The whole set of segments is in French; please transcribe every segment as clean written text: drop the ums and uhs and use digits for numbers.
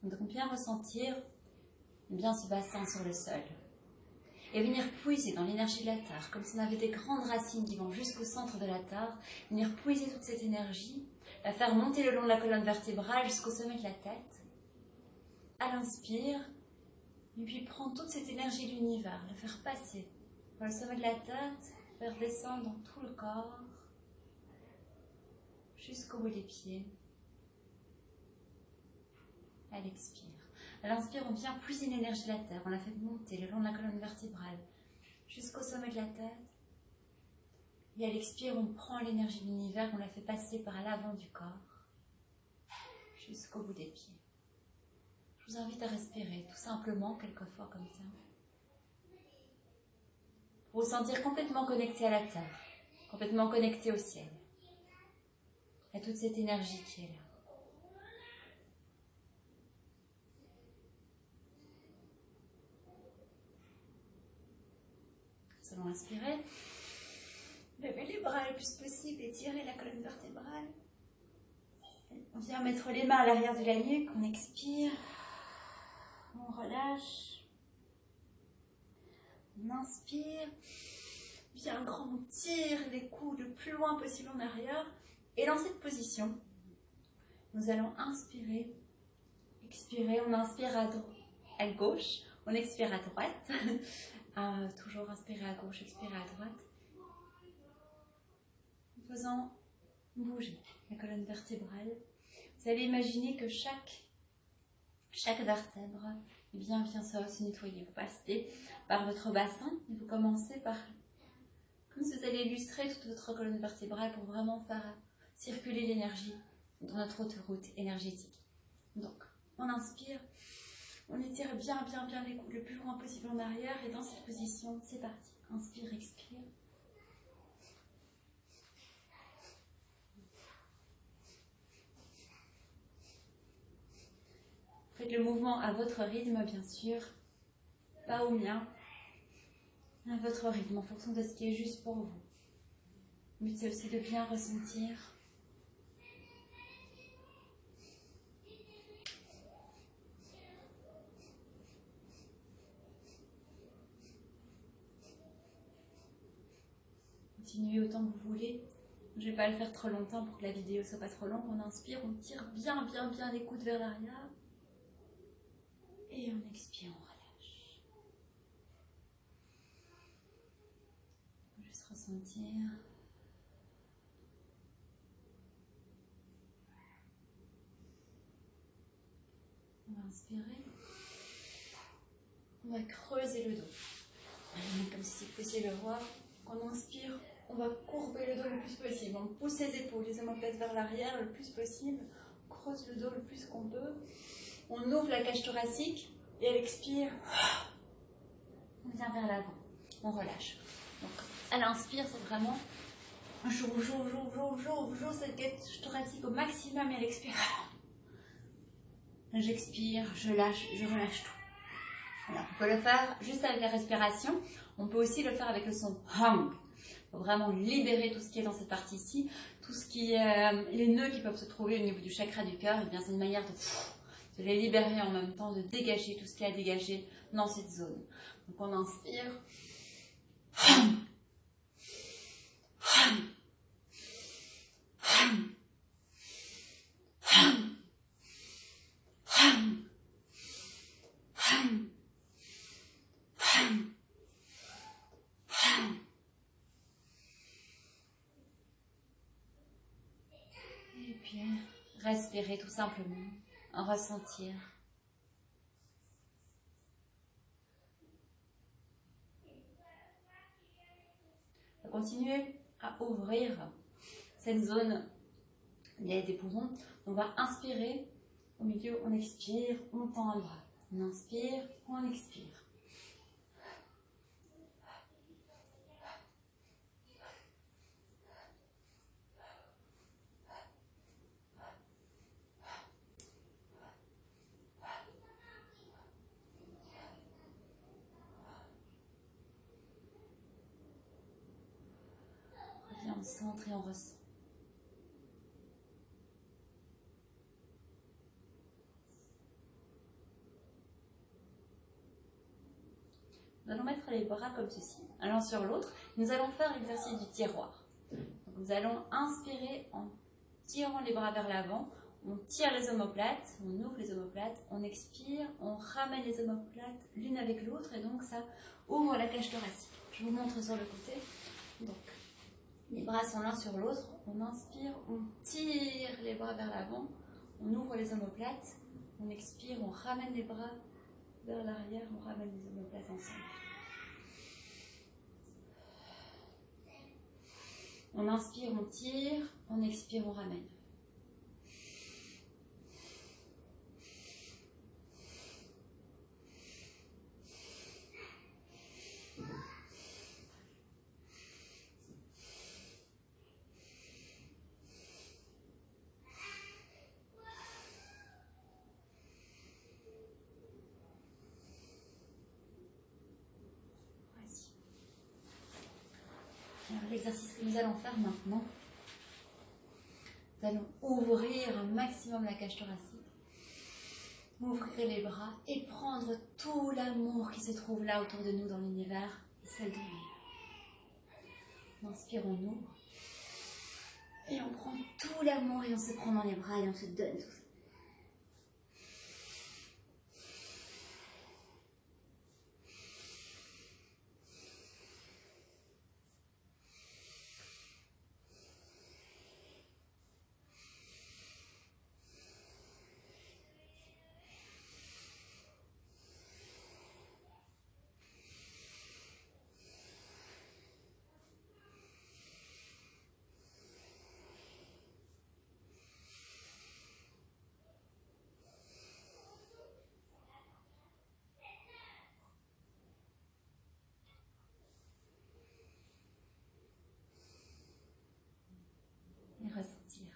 Donc bien ressentir bien ce bassin sur le sol. Et venir puiser dans l'énergie de la terre, comme si on avait des grandes racines qui vont jusqu'au centre de la terre. Venir puiser toute cette énergie, la faire monter le long de la colonne vertébrale jusqu'au sommet de la tête. À l'inspire, et puis prendre toute cette énergie de l'univers, la faire passer par le sommet de la tête, faire descendre dans tout le corps, jusqu'au bout des pieds. À l'expire. À l'inspire, on vient puiser l'énergie de la terre, on la fait monter le long de la colonne vertébrale, jusqu'au sommet de la tête. Et à l'expire, on prend l'énergie de l'univers, on la fait passer par l'avant du corps, jusqu'au bout des pieds. Je vous invite à respirer, tout simplement, quelques fois comme ça. Pour vous sentir complètement connecté à la terre, complètement connecté au ciel. À toute cette énergie qui est là. Nous allons inspirer. Levez les bras le plus possible, étirez la colonne vertébrale. On vient mettre les mains à l'arrière de la nuque, on expire. On relâche. On inspire. Bien grandir les coudes le plus loin possible en arrière. Et dans cette position, nous allons inspirer, expirer. On inspire à gauche, on expire à droite. Toujours inspirer à gauche, expirer à droite. En faisant bouger la colonne vertébrale. Vous allez imaginer que chaque vertèbre vient se nettoyer. Vous passez par votre bassin et vous commencez par, comme si vous allez illustrer toute votre colonne vertébrale pour vraiment faire circuler l'énergie dans notre autoroute énergétique. Donc, on inspire, on étire bien les coudes le plus loin possible en arrière et dans cette position, c'est parti. Inspire, expire. Faites le mouvement à votre rythme, bien sûr, pas au mien, à votre rythme, en fonction de ce qui est juste pour vous. Le but, c'est aussi de bien ressentir. Continuez autant que vous voulez. Je ne vais pas le faire trop longtemps pour que la vidéo ne soit pas trop longue. On inspire, on tire bien les coudes vers l'arrière. Et on expire, on relâche. Juste ressentir. On va inspirer. On va creuser le dos. Comme si vous poussiez le voir. Quand on inspire, on va courber le dos le plus possible. On pousse les épaules, les omoplates vers l'arrière le plus possible. On creuse le dos le plus qu'on peut. On ouvre la cage thoracique et à l'expire, on vient vers l'avant. On relâche. Donc, à l'inspire, c'est vraiment j'ouvre cette cage thoracique au maximum et à l'expire, j'expire, je lâche, je relâche tout. Alors, on peut le faire juste avec la respiration. On peut aussi le faire avec le son hang. Il faut vraiment libérer tout ce qui est dans cette partie-ci, tout ce qui est les nœuds qui peuvent se trouver au niveau du chakra du cœur. Et bien, c'est une manière de les libérer en même temps, de dégager tout ce qui est à dégager dans cette zone. Donc, on inspire. Hang. Hang. Hang. Hang. Hang. Hang. Hang. Hang. Et puis, respirer tout simplement, en ressentir. Continuez à ouvrir cette zone des poumons. On va inspirer, au milieu on expire, on tend un bras. On inspire, on expire. On centre et on ressent. Nous allons mettre les bras comme ceci, l'un sur l'autre. Nous allons faire l'exercice du tiroir. Donc, nous allons inspirer en tirant les bras vers l'avant. On tire les omoplates, on ouvre les omoplates, on expire, on ramène les omoplates l'une avec l'autre et donc ça ouvre la cage thoracique. Je vous montre sur le côté. Donc, les bras sont l'un sur l'autre, on inspire, on tire les bras vers l'avant, on ouvre les omoplates, on expire, on ramène les bras vers l'arrière, on ramène les omoplates ensemble. On inspire, on tire, on expire, on ramène. L'exercice que nous allons faire maintenant, nous allons ouvrir un maximum la cage thoracique, ouvrir les bras et prendre tout l'amour qui se trouve là autour de nous dans l'univers et celle de l'univers. On inspire, on ouvre et on prend tout l'amour et on se prend dans les bras et on se donne tout ça. Et ressentir.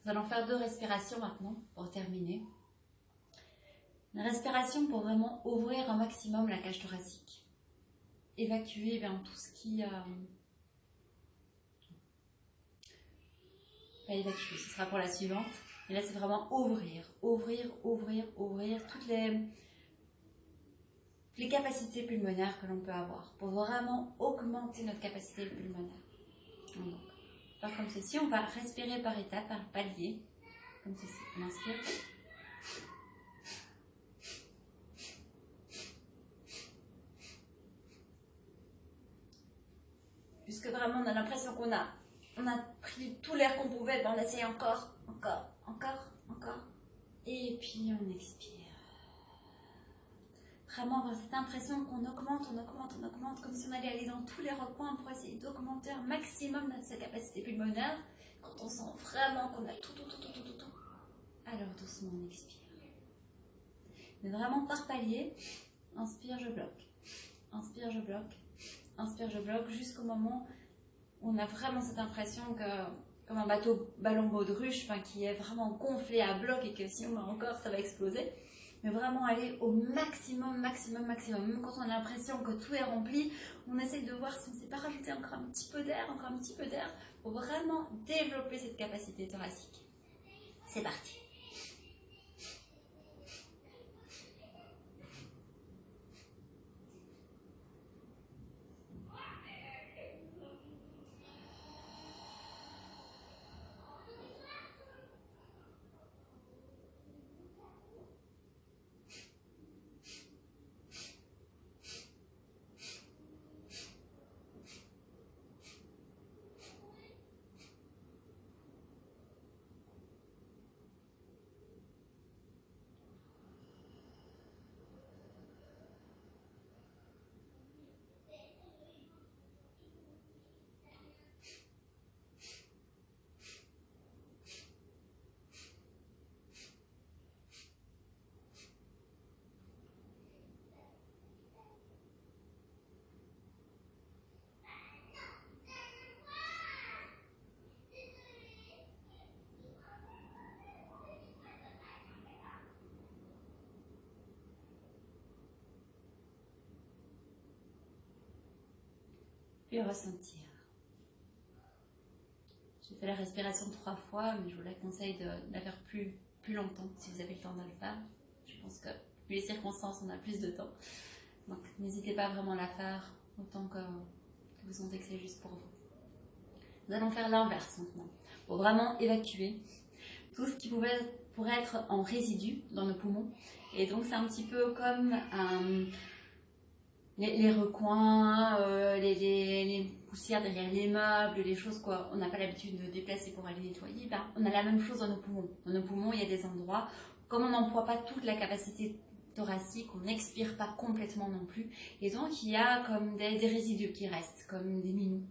Nous allons faire 2 respirations maintenant pour terminer. Une respiration pour vraiment ouvrir un maximum la cage thoracique. Évacuer tout ce qui... Pas évacuer, ce sera pour la suivante. Et là, c'est vraiment ouvrir toutes les capacités pulmonaires que l'on peut avoir pour vraiment augmenter notre capacité pulmonaire. Donc, faire comme ceci, on va respirer par étapes, par paliers, comme ceci. On inspire. Puisque vraiment on a l'impression qu'on a pris tout l'air qu'on pouvait, on essaye encore. Et puis on expire. Vraiment avoir cette impression qu'on augmente, comme si on allait aller dans tous les recoins pour essayer d'augmenter un maximum de sa capacité pulmonaire. Quand on sent vraiment qu'on a tout, alors doucement on expire. Mais vraiment par palier, inspire, je bloque. Inspire, je bloque. Inspire, je bloque, jusqu'au moment où on a vraiment cette impression que, comme un ballon baudruche, qui est vraiment gonflé à bloc et que si on met encore, ça va exploser. Mais vraiment aller au maximum. Même quand on a l'impression que tout est rempli, on essaye de voir si on ne sait pas rajouter encore un petit peu d'air, pour vraiment développer cette capacité thoracique. C'est parti. Puis ressentir. J'ai fait la respiration 3 fois, mais je vous la conseille de la faire plus longtemps si vous avez le temps de le faire. Je pense que vu les circonstances, on a plus de temps. Donc n'hésitez pas vraiment à la faire autant que vous sentez que c'est juste pour vous. Nous allons faire l'inverse maintenant, pour vraiment évacuer tout ce qui pourrait être en résidu dans nos poumons. Et donc c'est un petit peu comme les recoins, les poussières derrière les meubles, les choses qu'on n'a pas l'habitude de déplacer pour aller nettoyer. Ben, on a la même chose dans nos poumons. Dans nos poumons, il y a des endroits, comme on n'emploie pas toute la capacité thoracique, on n'expire pas complètement non plus. Et donc il y a comme des résidus qui restent, comme des minous,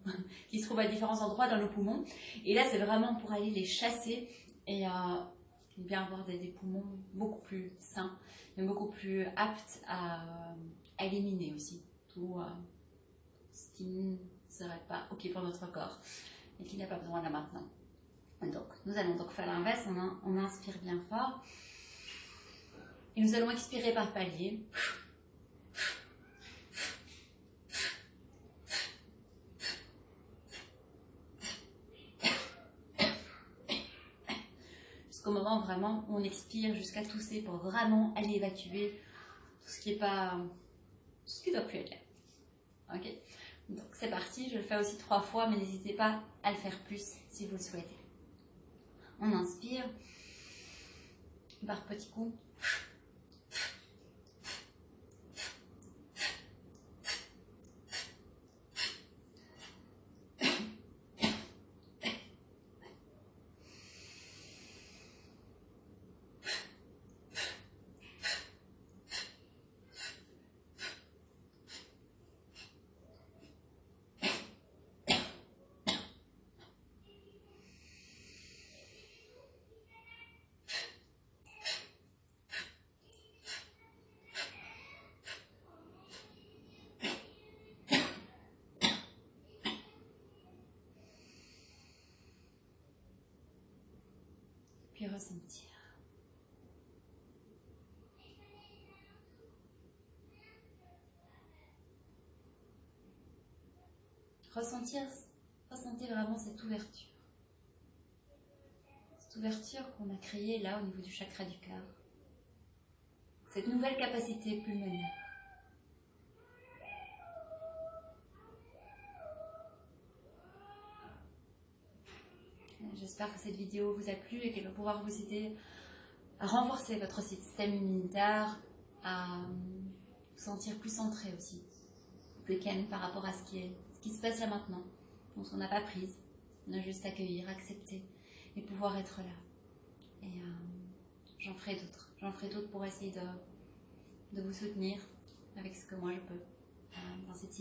qui se trouvent à différents endroits dans nos poumons. Et là, c'est vraiment pour aller les chasser et bien avoir des poumons beaucoup plus sains, mais beaucoup plus aptes à éliminer aussi tout ce qui ne serait pas OK pour notre corps et qui n'a pas besoin là maintenant. Donc, nous allons donc faire l'inverse, on inspire bien fort et nous allons expirer par paliers. Jusqu'au moment vraiment où on expire jusqu'à tousser pour vraiment aller évacuer tout ce qui est pas, tout ce qui doit plus être là. Ok, donc c'est parti, je le fais aussi 3 fois, mais n'hésitez pas à le faire plus si vous le souhaitez. On inspire par petits coups. Puis ressentir. Ressentez vraiment cette ouverture. Cette ouverture qu'on a créée là au niveau du chakra du cœur. Cette nouvelle capacité pulmonaire. J'espère que cette vidéo vous a plu et qu'elle va pouvoir vous aider à renforcer votre système immunitaire, à vous sentir plus centré aussi, plus calme par rapport à ce qui se passe là maintenant. Donc on n'a pas prise, on a juste accueillir, accepter et pouvoir être là. Et j'en ferai d'autres pour essayer de vous soutenir avec ce que moi je peux dans cette situation.